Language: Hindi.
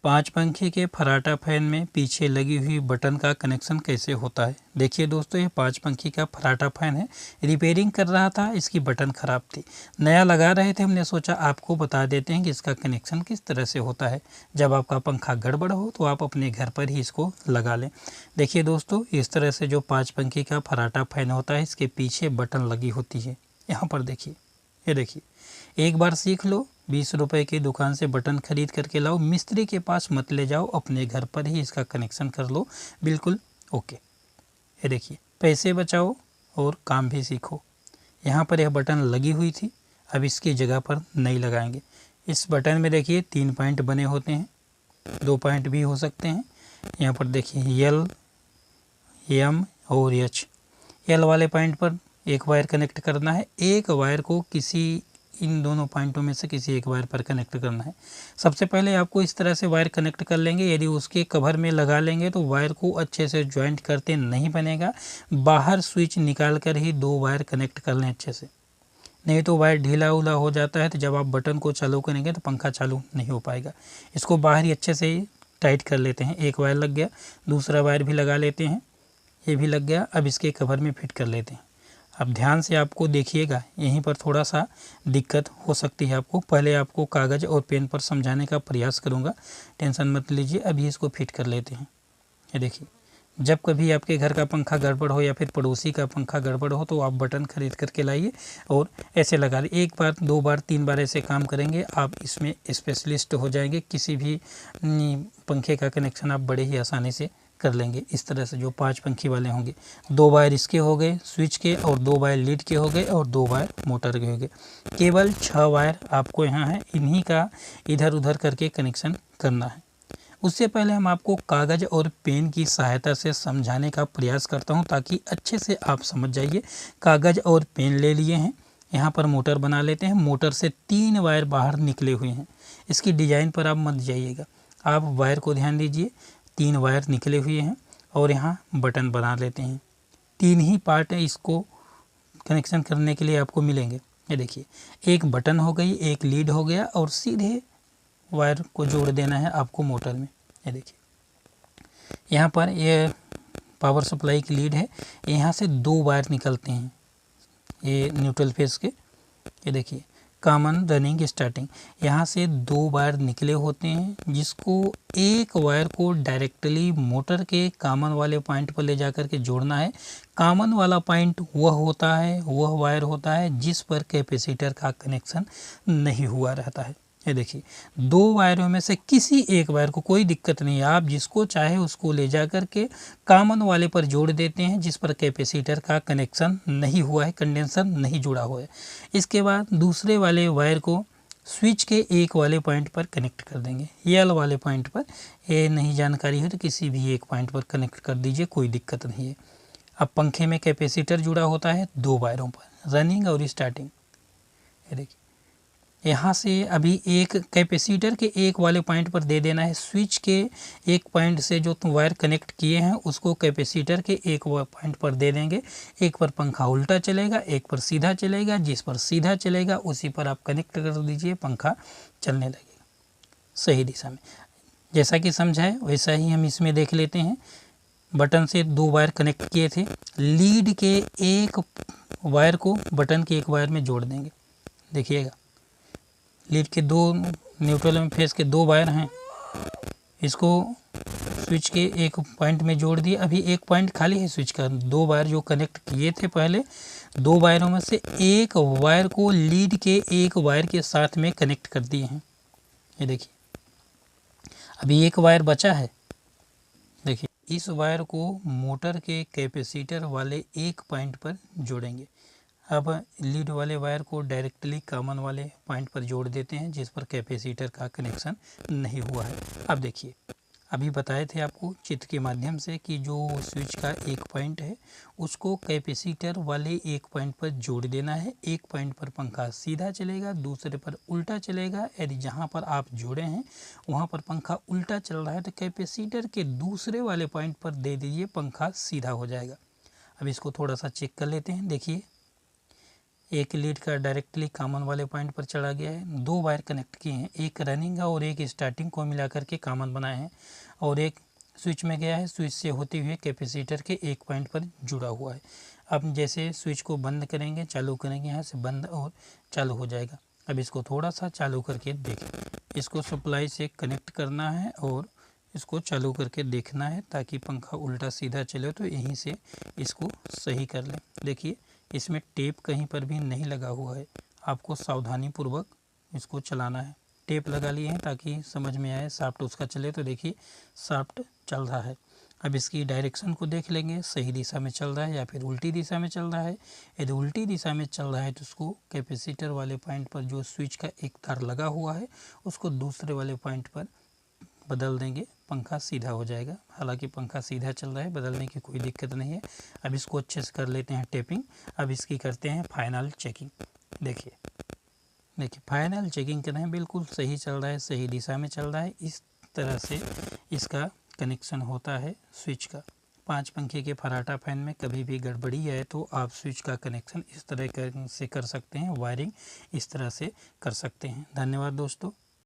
5 पंखे के फर्राटा फैन में पीछे लगी हुई बटन का कनेक्शन कैसे होता है। देखिए दोस्तों, ये 5 पंखे का फर्राटा फैन है। रिपेयरिंग कर रहा था, इसकी बटन ख़राब थी, नया लगा रहे थे। हमने सोचा आपको बता देते हैं कि इसका कनेक्शन किस तरह से होता है। जब आपका पंखा गड़बड़ हो तो आप अपने घर पर ही इसको लगा लें। देखिए दोस्तों, इस तरह से जो 5 पंखे का फर्राटा फैन होता है, इसके पीछे बटन लगी होती है। यहाँ पर देखिए, ये देखिए, एक बार सीख लो। 20 रुपए की दुकान से बटन खरीद करके लाओ, मिस्त्री के पास मत ले जाओ, अपने घर पर ही इसका कनेक्शन कर लो, बिल्कुल ओके। ये देखिए, पैसे बचाओ और काम भी सीखो। यहाँ पर यह बटन लगी हुई थी, अब इसकी जगह पर नहीं लगाएंगे। इस बटन में देखिए 3 पॉइंट बने होते हैं, 2 पॉइंट भी हो सकते हैं। यहाँ पर देखिए L, M और H। L वाले पॉइंट पर एक वायर कनेक्ट करना है, एक वायर को इन दोनों पॉइंटों में से किसी एक वायर पर कनेक्ट करना है। सबसे पहले आपको इस तरह से वायर कनेक्ट कर लेंगे। यदि उसके कवर में लगा लेंगे तो वायर को अच्छे से ज्वाइंट करते नहीं बनेगा। बाहर स्विच निकाल कर ही 2 वायर कनेक्ट कर लें अच्छे से, नहीं तो वायर ढीला उला हो जाता है, तो जब आप बटन को चालू करेंगे तो पंखा चालू नहीं हो पाएगा। इसको बाहर ही अच्छे से टाइट कर लेते हैं। एक वायर लग गया, दूसरा वायर भी लगा लेते हैं, ये भी लग गया। अब इसके कवर में फिट कर लेते हैं। अब ध्यान से आपको देखिएगा, यहीं पर थोड़ा सा दिक्कत हो सकती है आपको। पहले आपको कागज़ और पेन पर समझाने का प्रयास करूंगा, टेंशन मत लीजिए। अभी इसको फिट कर लेते हैं। ये देखिए, जब कभी आपके घर का पंखा गड़बड़ हो या फिर पड़ोसी का पंखा गड़बड़ हो तो आप बटन खरीद करके लाइए और ऐसे लगा लीजिए। 1 बार 2 बार 3 बार ऐसे काम करेंगे, आप इसमें स्पेशलिस्ट हो जाएंगे। किसी भी पंखे का कनेक्शन आप बड़े ही आसानी से कर लेंगे। इस तरह से जो 5 पंखी वाले होंगे, 2 वायर इसके हो गए स्विच के, और 2 वायर लीड के हो गए, और 2 वायर मोटर के हो गए। केवल 6 वायर आपको यहाँ है, इन्हीं का इधर उधर करके कनेक्शन करना है। उससे पहले हम आपको कागज़ और पेन की सहायता से समझाने का प्रयास करता हूँ, ताकि अच्छे से आप समझ जाइए। कागज़ और पेन ले लिए हैं, यहाँ पर मोटर बना लेते हैं। मोटर से 3 वायर बाहर निकले हुए हैं। इसकी डिज़ाइन पर आप मत जाइएगा, आप वायर को ध्यान दीजिए। 3 वायर निकले हुए हैं और यहाँ बटन बना लेते हैं। 3 ही पार्ट है इसको कनेक्शन करने के लिए आपको मिलेंगे। ये देखिए, एक बटन हो गई, एक लीड हो गया, और सीधे वायर को जोड़ देना है आपको मोटर में। ये देखिए, यहाँ पर ये पावर सप्लाई की लीड है, यहाँ से 2 वायर निकलते हैं, ये न्यूट्रल फेस के। ये देखिए, कॉमन रनिंग स्टार्टिंग, यहाँ से 2 वायर निकले होते हैं, जिसको एक वायर को डायरेक्टली मोटर के कॉमन वाले पॉइंट पर ले जाकर के जोड़ना है। कॉमन वाला पॉइंट वह वायर होता है जिस पर कैपेसिटर का कनेक्शन नहीं हुआ रहता है। ये देखिए, 2 वायरों में से किसी एक वायर को, कोई दिक्कत नहीं है, आप जिसको चाहे उसको ले जा कर के कॉमन वाले पर जोड़ देते हैं जिस पर कैपेसिटर का कनेक्शन नहीं हुआ है, कंडेंसर नहीं जुड़ा हुआ है। इसके बाद दूसरे वाले वायर को स्विच के एक वाले पॉइंट पर कनेक्ट कर देंगे, L वाले पॉइंट पर। ये नहीं जानकारी है तो किसी भी एक पॉइंट पर कनेक्ट कर दीजिए, कोई दिक्कत नहीं है। अब पंखे में कैपेसिटर जुड़ा होता है 2 वायरों पर, रनिंग और स्टार्टिंग। ये देखिए, यहाँ से अभी एक कैपेसिटर के एक वाले पॉइंट पर दे देना है। स्विच के एक पॉइंट से जो वायर कनेक्ट किए हैं उसको कैपेसिटर के एक पॉइंट पर दे देंगे। एक पर पंखा उल्टा चलेगा, एक पर सीधा चलेगा। जिस पर सीधा चलेगा उसी पर आप कनेक्ट कर दीजिए, पंखा चलने लगेगा सही दिशा में। जैसा कि समझाए वैसा ही हम इसमें देख लेते हैं। बटन से 2 वायर कनेक्ट किए थे, लीड के एक वायर को बटन के एक वायर में जोड़ देंगे। देखिएगा, लीड के 2 न्यूट्रल में फेस के 2 वायर हैं, इसको स्विच के एक पॉइंट में जोड़ दिए। अभी एक पॉइंट खाली है स्विच का। 2 वायर जो कनेक्ट किए थे पहले, 2 वायरों में से एक वायर को लीड के एक वायर के साथ में कनेक्ट कर दिए हैं। ये देखिए, अभी एक वायर बचा है। देखिए, इस वायर को मोटर के कैपेसिटर वाले एक पॉइंट पर जोड़ेंगे। अब लीड वाले वायर को डायरेक्टली कॉमन वाले पॉइंट पर जोड़ देते हैं जिस पर कैपेसिटर का कनेक्शन नहीं हुआ है। अब देखिए, अभी बताए थे आपको चित्र के माध्यम से कि जो स्विच का एक पॉइंट है उसको कैपेसिटर वाले एक पॉइंट पर जोड़ देना है। एक पॉइंट पर पंखा सीधा चलेगा, दूसरे पर उल्टा चलेगा। यदि जहाँ पर आप जोड़े हैं वहाँ पर पंखा उल्टा चल रहा है तो कैपेसिटर के दूसरे वाले पॉइंट पर दे दीजिए, पंखा सीधा हो जाएगा। अब इसको थोड़ा सा चेक कर लेते हैं। देखिए, एक लीड का डायरेक्टली कॉमन वाले पॉइंट पर चढ़ा गया है। 2 वायर कनेक्ट किए हैं, एक रनिंग और एक स्टार्टिंग को मिलाकर के कॉमन बनाए हैं और एक स्विच में गया है। स्विच से होते हुए कैपेसिटर के एक पॉइंट पर जुड़ा हुआ है। अब जैसे स्विच को बंद करेंगे, चालू करेंगे, यहाँ से बंद और चालू हो जाएगा। अब इसको थोड़ा सा चालू करके देखें। इसको सप्लाई से कनेक्ट करना है और इसको चालू करके देखना है ताकि पंखा उल्टा सीधा चले, तो यहीं से इसको सही कर लें। देखिए इसमें टेप कहीं पर भी नहीं लगा हुआ है, आपको सावधानी पूर्वक इसको चलाना है। टेप लगा लिए हैं ताकि समझ में आए शाफ्ट उसका चले, तो देखिए शाफ्ट चल रहा है। अब इसकी डायरेक्शन को देख लेंगे, सही दिशा में चल रहा है या फिर उल्टी दिशा में चल रहा है। यदि उल्टी दिशा में चल रहा है तो उसको कैपेसिटर वाले पॉइंट पर जो स्विच का एक तार लगा हुआ है उसको दूसरे वाले पॉइंट पर बदल देंगे, पंखा सीधा हो जाएगा। हालांकि पंखा सीधा चल रहा है, बदलने की कोई दिक्कत नहीं है। अब इसको अच्छे से कर लेते हैं टेपिंग। अब इसकी करते हैं फाइनल चेकिंग। देखिए फाइनल चेकिंग कर रहे हैं, बिल्कुल सही चल रहा है, सही दिशा में चल रहा है। इस तरह से इसका कनेक्शन होता है स्विच का। 5 पंखे के फर्राटा फैन में कभी भी गड़बड़ी है तो आप स्विच का कनेक्शन इस तरह से कर सकते हैं, वायरिंग इस तरह से कर सकते हैं। धन्यवाद दोस्तों।